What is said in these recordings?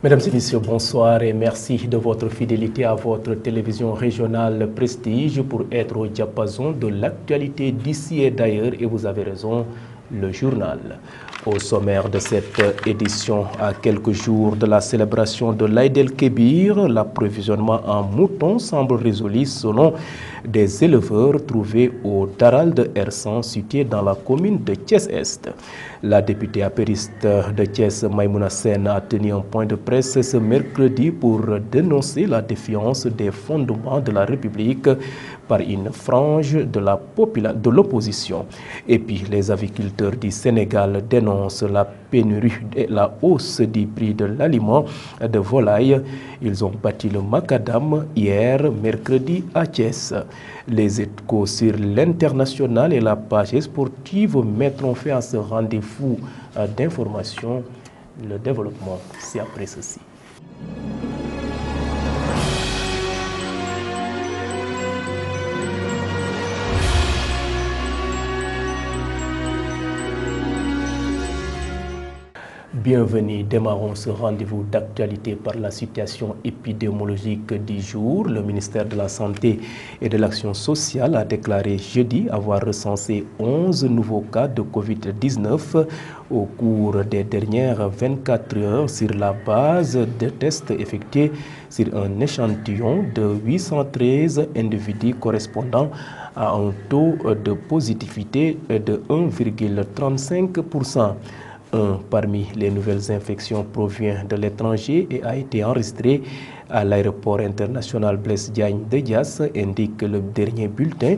Mesdames et messieurs, bonsoir et merci de votre fidélité à votre télévision régionale Prestige pour être au diapason de l'actualité d'ici et d'ailleurs. Et vous avez raison, le journal. Au sommaire de cette édition, à quelques jours de la célébration de l'Aïd el-Kébir, l'approvisionnement en moutons semble résolu selon des éleveurs trouvés au Daral de Ersan, situé dans la commune de Thiès-Est. La députée apériste de Thiès, Maïmouna Sen, a tenu un point de presse ce mercredi pour dénoncer la défiance des fondements de la République par une frange de l'opposition. Et puis, les aviculteurs du Sénégal dénoncent la pénurie et la hausse du prix de l'aliment de volaille. Ils ont battu le macadam hier, mercredi, à Thiès. Les échos sur l'international et la page sportive mettront fin à ce rendez-vous d'information. Le développement, c'est après ceci. Bienvenue, démarrons ce rendez-vous d'actualité par la situation épidémiologique du jour. Le ministère de la Santé et de l'Action sociale a déclaré jeudi avoir recensé 11 nouveaux cas de Covid-19 au cours des dernières 24 heures sur la base de tests effectués sur un échantillon de 813 individus correspondant à un taux de positivité de 1,35%. Un parmi les nouvelles infections provient de l'étranger et a été enregistré à l'aéroport international Blaise Diagne de Diass, indique le dernier bulletin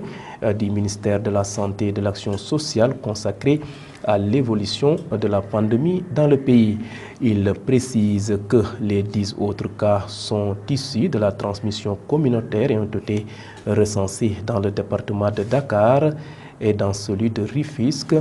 du ministère de la Santé et de l'Action sociale consacré à l'évolution de la pandémie dans le pays. Il précise que les 10 autres cas sont issus de la transmission communautaire et ont été recensés dans le département de Dakar et dans celui de Rufisque.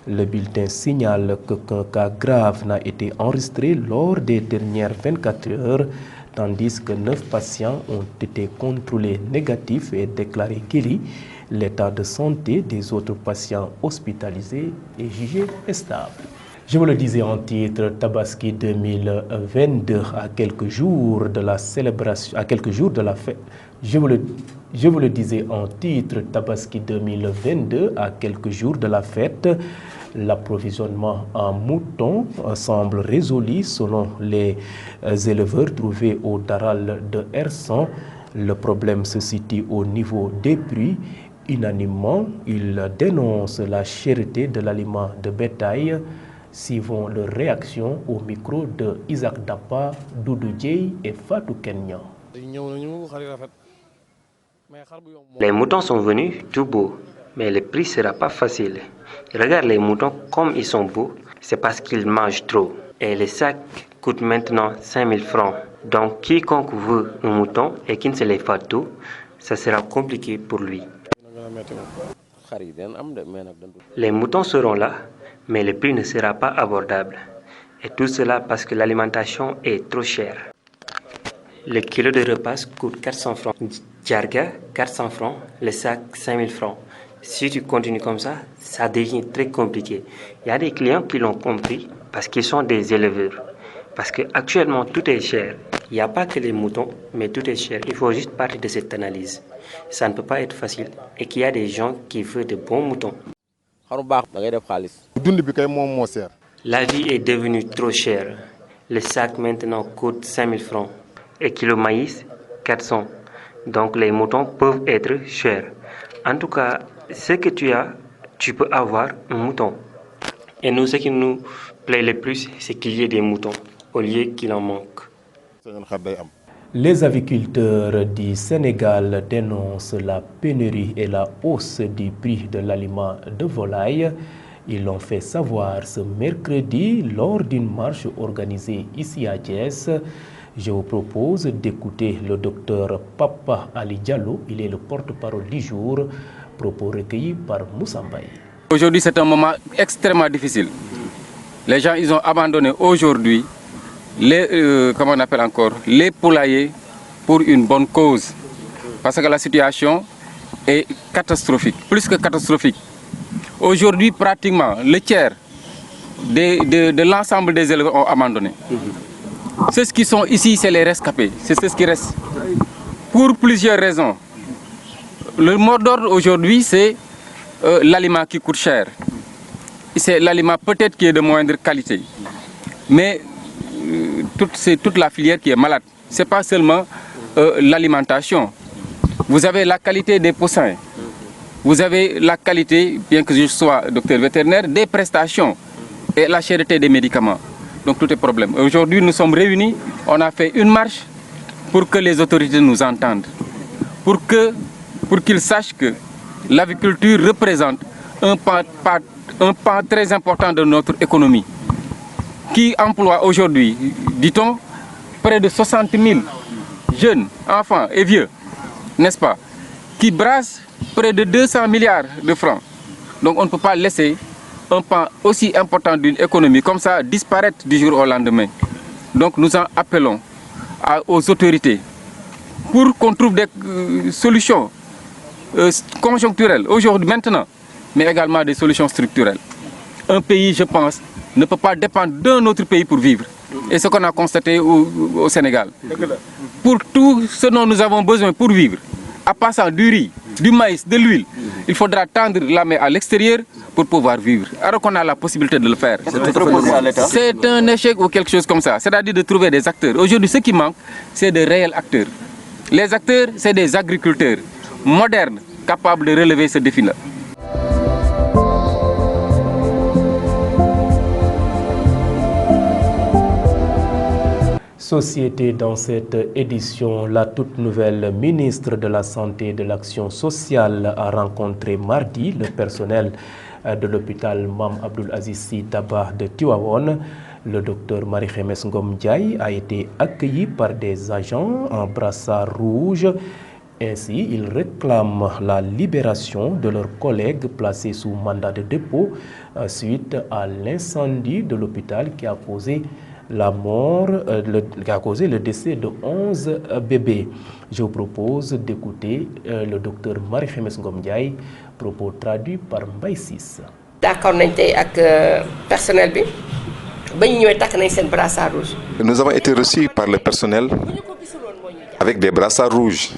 Le bulletin signale qu'aucun cas grave n'a été enregistré lors des dernières 24 heures, tandis que 9 patients ont été contrôlés négatifs et déclarés guéris. L'état de santé des autres patients hospitalisés est jugé stable. Je vous le disais en titre, Tabaski 2022, à quelques jours de la célébration, à quelques jours de la fête. Je vous le disais en titre, Tabaski 2022, à quelques jours de la fête, l'approvisionnement en moutons semble résolu selon les éleveurs trouvés au Daral de Ersan. Le problème se situe au niveau des prix. Unanimement, ils dénoncent la cherté de l'aliment de bétail. Suivons leur réaction au micro de Isaac Dapa, Doudou Dieye et Fatou Kenya. Les moutons sont venus tout beaux, mais le prix ne sera pas facile. Regarde les moutons comme ils sont beaux, c'est parce qu'ils mangent trop. Et les sacs coûtent maintenant 5000 francs. Donc quiconque veut un mouton et qui ne se lève pas tôt, ça sera compliqué pour lui. Les moutons seront là, mais le prix ne sera pas abordable. Et tout cela parce que l'alimentation est trop chère. Le kilo de repas coûte 400 francs. Djarga, 400 francs. Le sac, 5000 francs. Si tu continues comme ça, ça devient très compliqué. Il y a des clients qui l'ont compris parce qu'ils sont des éleveurs. Parce qu'actuellement, tout est cher. Il n'y a pas que les moutons, mais tout est cher. Il faut juste partir de cette analyse. Ça ne peut pas être facile et qu'il y a des gens qui veulent de bons moutons. La vie est devenue trop chère. Le sac maintenant coûte 5000 francs. Et kilo maïs, 400. Donc les moutons peuvent être chers. En tout cas, ce que tu as, tu peux avoir un mouton. Et nous, ce qui nous plaît le plus, c'est qu'il y ait des moutons, au lieu qu'il en manque. Les aviculteurs du Sénégal dénoncent la pénurie et la hausse du prix de l'aliment de volaille. Ils l'ont fait savoir ce mercredi lors d'une marche organisée ici à Thiès. Je vous propose d'écouter le docteur Papa Ali Diallo. Il est le porte-parole du jour. Propos recueillis par Moussa Mbaye. Aujourd'hui, c'est un moment extrêmement difficile. Les gens, ils ont abandonné aujourd'hui les, comment on appelle encore, les poulaillers pour une bonne cause. Parce que la situation est catastrophique, plus que catastrophique. Aujourd'hui, pratiquement, le tiers de l'ensemble des élèves ont abandonné. Ceux qui sont ici, c'est les rescapés, c'est ceux qui restent. Pour plusieurs raisons. Le mot d'ordre aujourd'hui, c'est l'aliment qui coûte cher. C'est l'aliment peut-être qui est de moindre qualité. Mais c'est toute la filière qui est malade. Ce n'est pas seulement l'alimentation. Vous avez la qualité des poussins. Vous avez la qualité, bien que je sois docteur vétérinaire, des prestations et la cherté des médicaments. Donc tout est problème. Aujourd'hui, nous sommes réunis, on a fait une marche pour que les autorités nous entendent. Pour qu'ils sachent que l'aviculture représente un pan très important de notre économie, qui emploie aujourd'hui, dit-on, près de 60 000 jeunes, enfants et vieux, n'est-ce pas, qui brassent près de 200 milliards de francs. Donc on ne peut pas laisser un pan aussi important d'une économie comme ça disparaître du jour au lendemain. Donc nous en appelons aux autorités pour qu'on trouve des solutions conjoncturelles aujourd'hui, maintenant, mais également des solutions structurelles. Un pays, je pense, ne peut pas dépendre d'un autre pays pour vivre. Et ce qu'on a constaté au Sénégal. Pour tout ce dont nous avons besoin pour vivre, à passant du riz, du maïs, de l'huile, il faudra tendre la main à l'extérieur pour pouvoir vivre. Alors qu'on a la possibilité de le faire. C'est un échec ou quelque chose comme ça. C'est-à-dire de trouver des acteurs. Aujourd'hui, ce qui manque, c'est de réels acteurs. Les acteurs, c'est des agriculteurs modernes, capables de relever ce défi-là. Société dans cette édition, la toute nouvelle ministre de la Santé et de l'Action sociale a rencontré mardi le personnel de l'hôpital Mame Abdoul Aziz Sy Dabakh de Tivaouane. Le docteur Marie-Khemesse Ngom Ndiaye a été accueilli par des agents en brassard rouge. Ainsi, ils réclament la libération de leurs collègues placés sous mandat de dépôt suite à l'incendie de l'hôpital qui a causé le décès de 11 bébés. Je vous propose d'écouter le docteur Marie-Khemesse Ngom Ndiaye, propos traduits par Mbaye Ciss. D'accord nañ tey ak personnel bi ba ñu ñëwee takk nañ seen brassard rouge. Nous avons été reçus par le personnel avec des brassards rouges.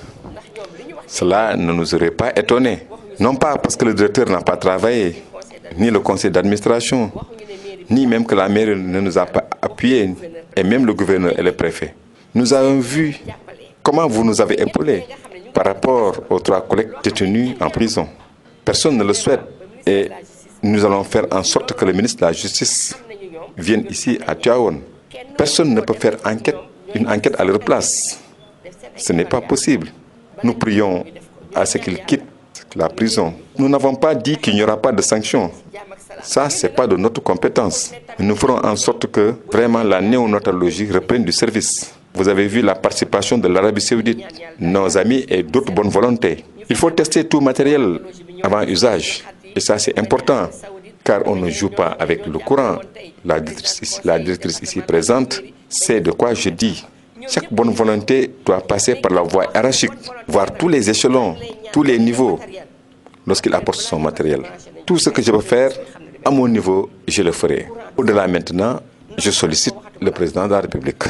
Cela ne nous aurait pas étonnés. Non pas parce que le directeur n'a pas travaillé, ni le conseil d'administration, ni même que la mairie ne nous a pas appuyés, et même le gouverneur et le préfet. Nous avons vu comment vous nous avez épaulés par rapport aux 3 collègues détenus en prison. Personne ne le souhaite et nous allons faire en sorte que le ministre de la Justice vienne ici à Tivaouane. Personne ne peut faire une enquête à leur place. Ce n'est pas possible. Nous prions à ce qu'ils quittent la prison. Nous n'avons pas dit qu'il n'y aura pas de sanctions. Ça, ce n'est pas de notre compétence. Nous ferons en sorte que vraiment la néonatologie reprenne du service. Vous avez vu la participation de l'Arabie Saoudite, nos amis et d'autres bonnes volontés. Il faut tester tout matériel avant usage. Et ça, c'est important, car on ne joue pas avec le courant. La directrice ici présente sait de quoi je dis. Chaque bonne volonté doit passer par la voie hiérarchique, voir tous les échelons, tous les niveaux, lorsqu'il apporte son matériel. Tout ce que je peux faire, à mon niveau, je le ferai. Au-delà maintenant, je sollicite le président de la République.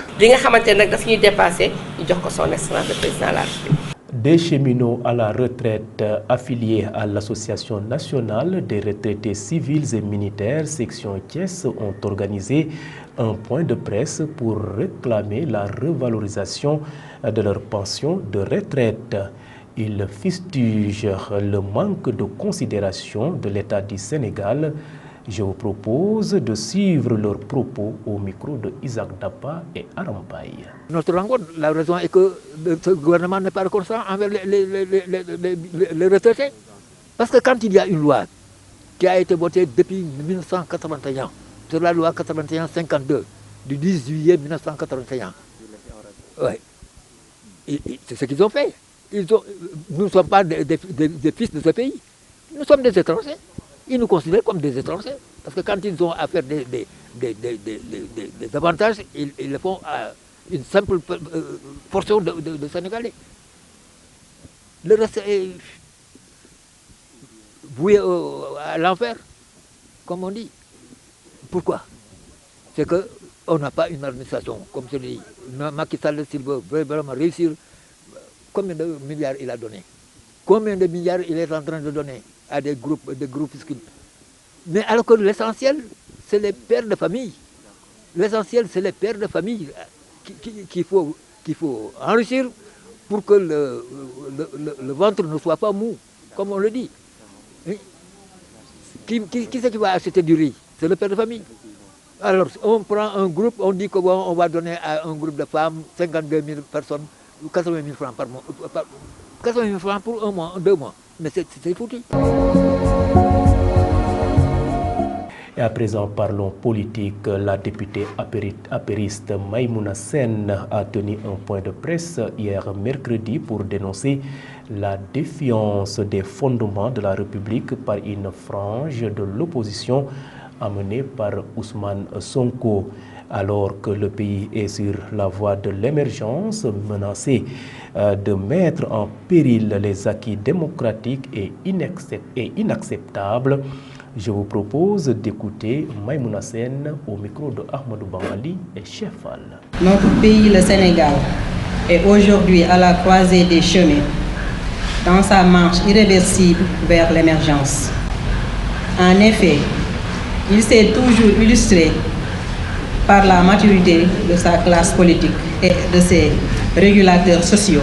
Des cheminots à la retraite affiliés à l'Association nationale des retraités civils et militaires, section Thiès, ont organisé un point de presse pour réclamer la revalorisation de leur pension de retraite. Ils fustigent le manque de considération de l'État du Sénégal. Je vous propose de suivre leurs propos au micro de Isaac Dapa et Arampaï. Notre rencontre, la raison est que ce gouvernement n'est pas reconnaissant envers les retraités. Parce que quand il y a une loi qui a été votée depuis 1981, sur la loi 81-52 du 10 juillet 1981, ouais. C'est ce qu'ils ont fait. Nous ne sommes pas des fils de ce pays. Nous sommes des étrangers. Ils nous considèrent comme des étrangers. Parce que quand ils ont à faire des avantages, ils le font à une simple portion de Sénégalais. Le reste est voué à l'enfer, comme on dit. Pourquoi? C'est qu'on on n'a pas une administration, comme je dis, Macky Sall, s'il veut vraiment réussir, combien de milliards il a donné? Combien de milliards il est en train de donner à des groupuscules? Mais alors que l'essentiel, c'est les pères de famille. L'essentiel, c'est les pères de famille qu'il faut enrichir pour que le ventre ne soit pas mou, comme on le dit. Qui c'est qui va acheter du riz? C'est le père de famille. Alors, on prend un groupe, on dit qu'on va donner à un groupe de femmes 52 000 personnes, 80 000 francs par mois. 80 000 francs pour un mois, 2 mois. Mais c'est foutu. Et à présent, parlons politique. La députée apériste Maïmouna Sen a tenu un point de presse hier mercredi pour dénoncer la défiance des fondements de la République par une frange de l'opposition amenée par Ousmane Sonko. Alors que le pays est sur la voie de l'émergence, menacé de mettre en péril les acquis démocratiques et inacceptables. Je vous propose d'écouter Maïmouna Sen au micro de Ahmadou Bambali et Chefal. Notre pays, le Sénégal, est aujourd'hui à la croisée des chemins dans sa marche irréversible vers l'émergence. En effet, il s'est toujours illustré par la maturité de sa classe politique et de ses régulateurs sociaux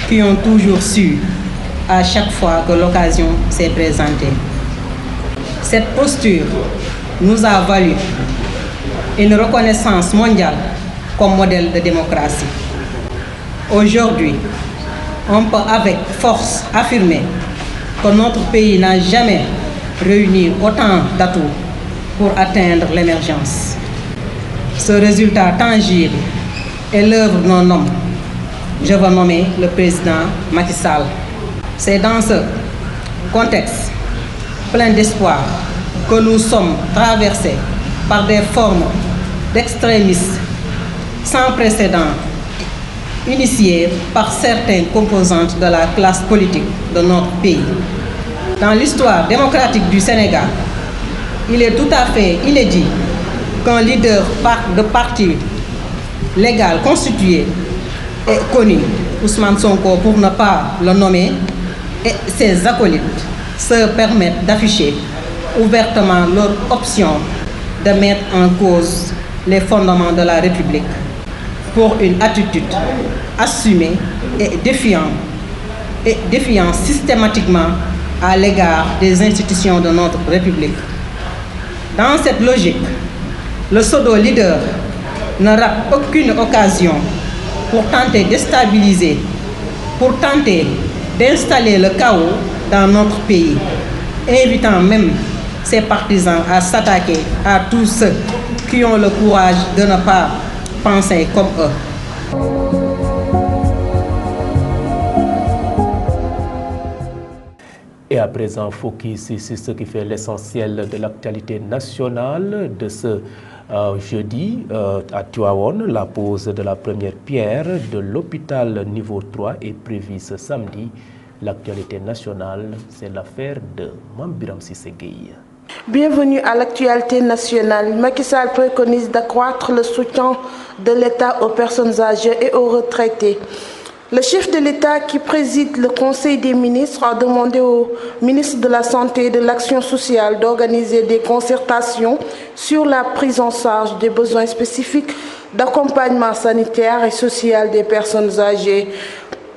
qui ont toujours su, à chaque fois que l'occasion s'est présentée. Cette posture nous a valu une reconnaissance mondiale comme modèle de démocratie. Aujourd'hui, on peut avec force affirmer que notre pays n'a jamais réuni autant d'atouts pour atteindre l'émergence. Ce résultat tangible est l'œuvre d'un homme. Je veux nommer le président Macky Sall. C'est dans ce contexte plein d'espoir que nous sommes traversés par des formes d'extrémisme sans précédent initiées par certaines composantes de la classe politique de notre pays. Dans l'histoire démocratique du Sénégal, il est tout à fait inédit qu'un leader de parti légal constitué et connu, Ousmane Sonko pour ne pas le nommer, et ses acolytes se permettent d'afficher ouvertement leur option de mettre en cause les fondements de la République pour une attitude assumée et défiant systématiquement à l'égard des institutions de notre République. Dans cette logique, le pseudo-leader ne rate aucune occasion pour tenter de déstabiliser, pour tenter d'installer le chaos dans notre pays, invitant même ses partisans à s'attaquer à tous ceux qui ont le courage de ne pas penser comme eux. Et à présent, focus sur ce qui fait l'essentiel de l'actualité nationale de ce jeudi à Tivaouane. La pose de la première pierre de l'hôpital niveau 3 est prévue ce samedi. L'actualité nationale, c'est l'affaire de Mambiram Sissegei. Bienvenue à l'actualité nationale. Macky Sall préconise d'accroître le soutien de l'État aux personnes âgées et aux retraités. Le chef de l'État qui préside le Conseil des ministres a demandé au ministre de la Santé et de l'Action sociale d'organiser des concertations sur la prise en charge des besoins spécifiques d'accompagnement sanitaire et social des personnes âgées.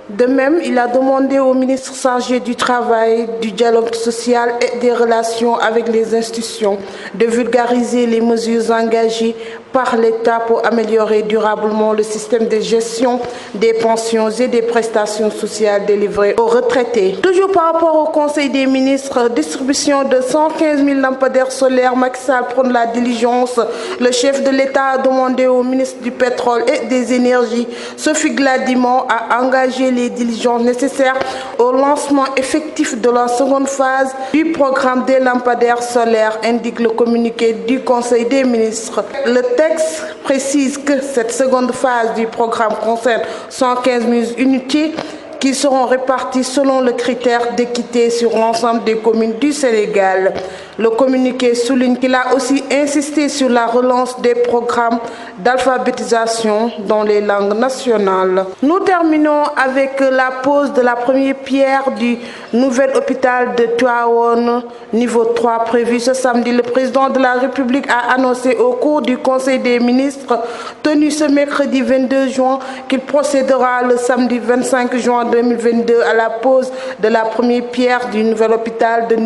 De même, il a demandé au ministre chargé du Travail, du Dialogue social et des relations avec les institutions de vulgariser les mesures engagées par l'État pour améliorer durablement le système de gestion des pensions et des prestations sociales délivrées aux retraités. Toujours par rapport au Conseil des ministres, distribution de 115 000 lampadaires solaires, Macky Sall prône la diligence. Le chef de l'État a demandé au ministre du Pétrole et des Énergies, Sophie Gladimon, à engager les diligences nécessaires au lancement effectif de la seconde phase du programme des lampadaires solaires, indique le communiqué du Conseil des ministres. Le texte précise que cette seconde phase du programme concerne 115 000 unités qui seront réparties selon le critère d'équité sur l'ensemble des communes du Sénégal. Le communiqué souligne qu'il a aussi insisté sur la relance des programmes d'alphabétisation dans les langues nationales. Nous terminons avec la pose de la première pierre du nouvel hôpital de Tivaouane, niveau 3, prévu ce samedi. Le président de la République a annoncé au cours du Conseil des ministres tenu ce mercredi 22 juin qu'il procédera le samedi 25 juin 2022 à la pose de la première pierre du nouvel hôpital de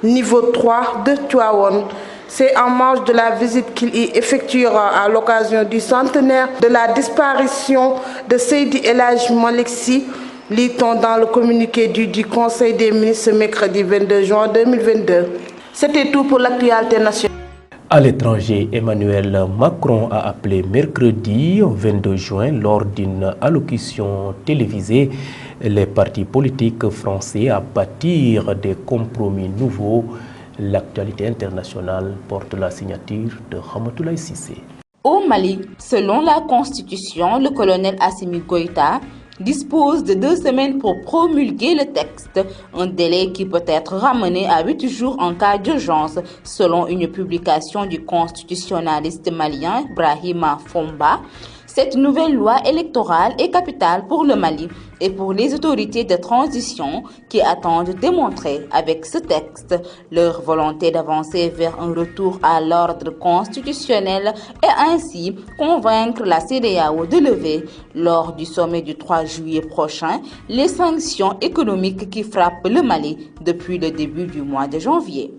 niveau 3 de Tivaouane. C'est en marge de la visite qu'il y effectuera à l'occasion du centenaire de la disparition de Seydi El Hadji Malick Sy, lit-on dans le communiqué du Conseil des ministres ce mercredi 22 juin 2022. C'était tout pour l'actualité nationale. À l'étranger, Emmanuel Macron a appelé mercredi 22 juin lors d'une allocution télévisée les partis politiques français à bâtir des compromis nouveaux. L'actualité internationale porte la signature de Ramatoulaye Cissé. Au Mali, selon la Constitution, le colonel Assimi Goïta dispose de 2 semaines pour promulguer le texte, un délai qui peut être ramené à 8 jours en cas d'urgence, selon une publication du constitutionnaliste malien Brahima Fomba. Cette nouvelle loi électorale est capitale pour le Mali et pour les autorités de transition qui attendent démontrer avec ce texte leur volonté d'avancer vers un retour à l'ordre constitutionnel et ainsi convaincre la CEDEAO de lever, lors du sommet du 3 juillet prochain, les sanctions économiques qui frappent le Mali depuis le début du mois de janvier.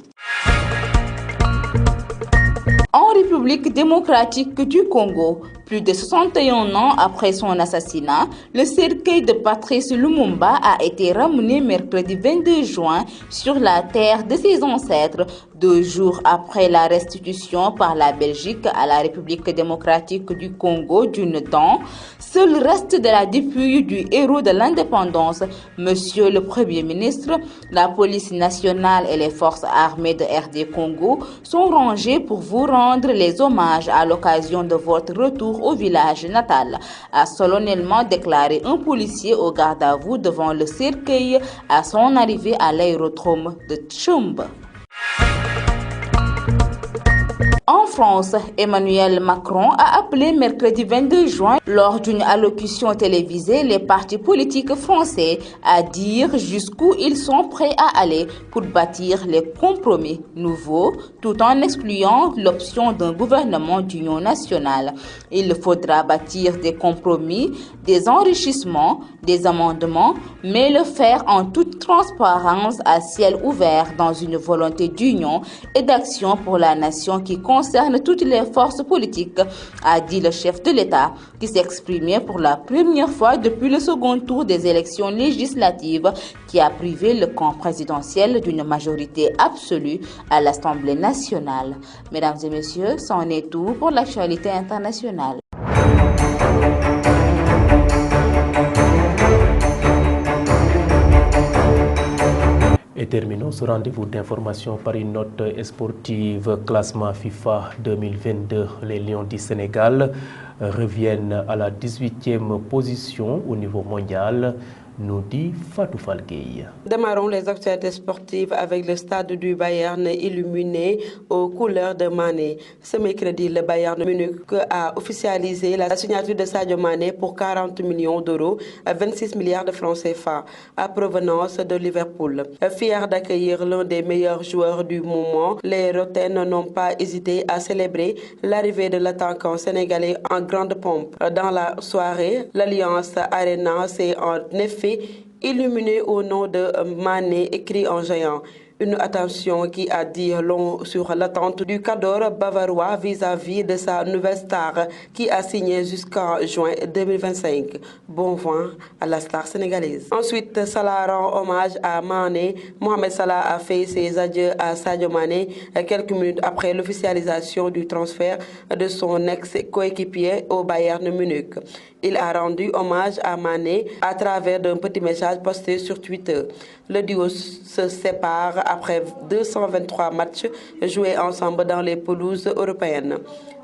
En République démocratique du Congo, plus de 61 ans après son assassinat, le cercueil de Patrice Lumumba a été ramené mercredi 22 juin sur la terre de ses ancêtres, 2 jours après la restitution par la Belgique à la République démocratique du Congo d'une dent. Seul reste de la dépouille du héros de l'indépendance, Monsieur le Premier ministre, la police nationale et les forces armées de RD Congo sont rangés pour vous rendre les hommages à l'occasion de votre retour au village natal, a solennellement déclaré un policier au garde à vous devant le cercueil à son arrivée à l'aérodrome de Tchumba. En France, Emmanuel Macron a appelé mercredi 22 juin, lors d'une allocution télévisée, les partis politiques français à dire jusqu'où ils sont prêts à aller pour bâtir les compromis nouveaux, tout en excluant l'option d'un gouvernement d'union nationale. Il faudra bâtir des compromis, des enrichissements, des amendements, mais le faire en toute transparence à ciel ouvert dans une volonté d'union et d'action pour la nation qui concerne toutes les forces politiques, a dit le chef de l'État, qui s'exprimait pour la première fois depuis le second tour des élections législatives qui a privé le camp présidentiel d'une majorité absolue à l'Assemblée nationale. Mesdames et messieurs, c'en est tout pour l'actualité internationale. Et terminons ce rendez-vous d'information par une note sportive. Classement FIFA 2022. Les Lions du Sénégal reviennent à la 18e position au niveau mondial, nous dit Fatou Falgueï. Démarrons les actualités sportives avec le stade du Bayern illuminé aux couleurs de Mané. Ce mercredi, le Bayern Munich a officialisé la signature de Sadio Mané pour 40 millions d'euros, 26 milliards de francs CFA, à provenance de Liverpool. Fiers d'accueillir l'un des meilleurs joueurs du moment, les Roten n'ont pas hésité à célébrer l'arrivée de l'attaquant sénégalais en grande pompe. Dans la soirée, l'Alliance Arena s'est en effet illuminé au nom de Mané, écrit en géant. Une attention qui a dit long sur l'attente du cadre bavarois vis-à-vis de sa nouvelle star qui a signé jusqu'en juin 2025. Bon vent à la star sénégalaise. Ensuite, Salah rend hommage à Mané. Mohamed Salah a fait ses adieux à Sadio Mané quelques minutes après l'officialisation du transfert de son ex-coéquipier au Bayern Munich. Il a rendu hommage à Mané à travers d'un petit message posté sur Twitter. Le duo se sépare après 223 matchs joués ensemble dans les pelouses européennes.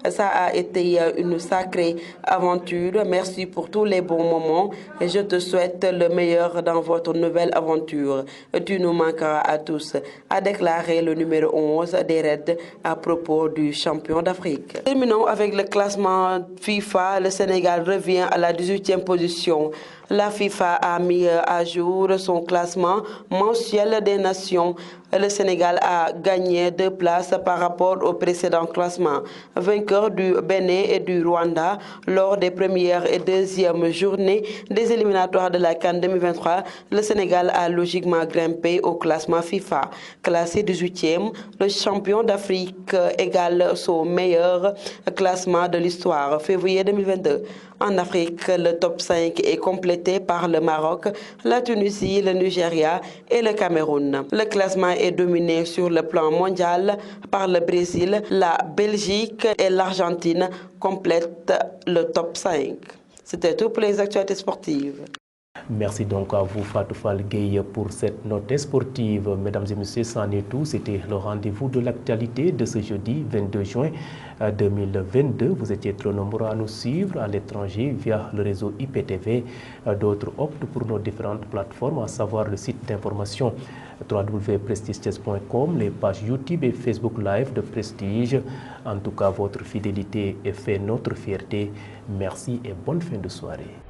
Ça a été une sacrée aventure. Merci pour tous les bons moments et je te souhaite le meilleur dans votre nouvelle aventure. Tu nous manqueras à tous, a déclaré le numéro 11 des Reds à propos du champion d'Afrique. Terminons avec le classement FIFA. Le Sénégal revient à la 18e position. La FIFA a mis à jour son classement mensuel des nations. Le Sénégal a gagné 2 places par rapport au précédent classement. Vainqueur du Bénin et du Rwanda lors des premières et deuxièmes journées des éliminatoires de la CAN 2023, le Sénégal a logiquement grimpé au classement FIFA. Classé 18e, le champion d'Afrique égale son meilleur classement de l'histoire, février 2022. En Afrique, le top 5 est complété par le Maroc, la Tunisie, le Nigeria et le Cameroun. Le classement est dominé sur le plan mondial par le Brésil, la Belgique et l'Argentine complètent le top 5. C'était tout pour les actualités sportives. Merci donc à vous Fatou Fall Gueye pour cette note sportive. Mesdames et messieurs, c'en est tout. C'était le rendez-vous de l'actualité de ce jeudi 22 juin 2022. Vous étiez trop nombreux à nous suivre à l'étranger via le réseau IPTV. D'autres optent pour nos différentes plateformes, à savoir le site d'information www.prestigechess.com, les pages YouTube et Facebook Live de Prestige. En tout cas, votre fidélité est fait notre fierté. Merci et bonne fin de soirée.